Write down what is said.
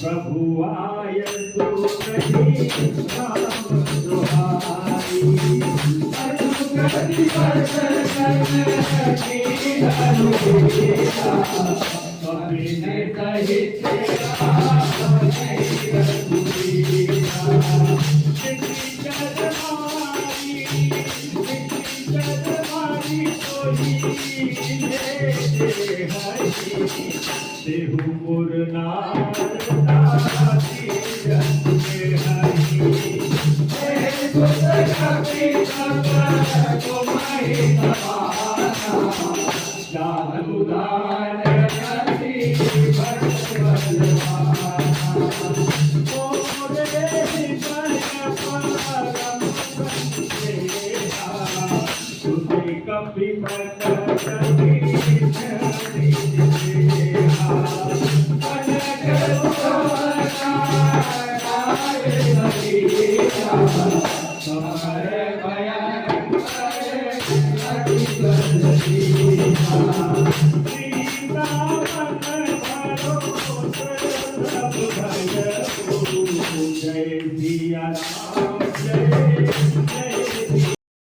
प्रभु आय तू नहीं राम दुहाई अनुगति वर्षन की अनुगीता कभी ने कही तेरा नहीं रघुवीरा जगमारी कोई दे हरी देहु मुरनार दासी जन्मे हरी कभी को माही समाना जानुदान नदी भक्त बलवाना मोरे पर परम संदेहा तुझे कभी मत कभी Hare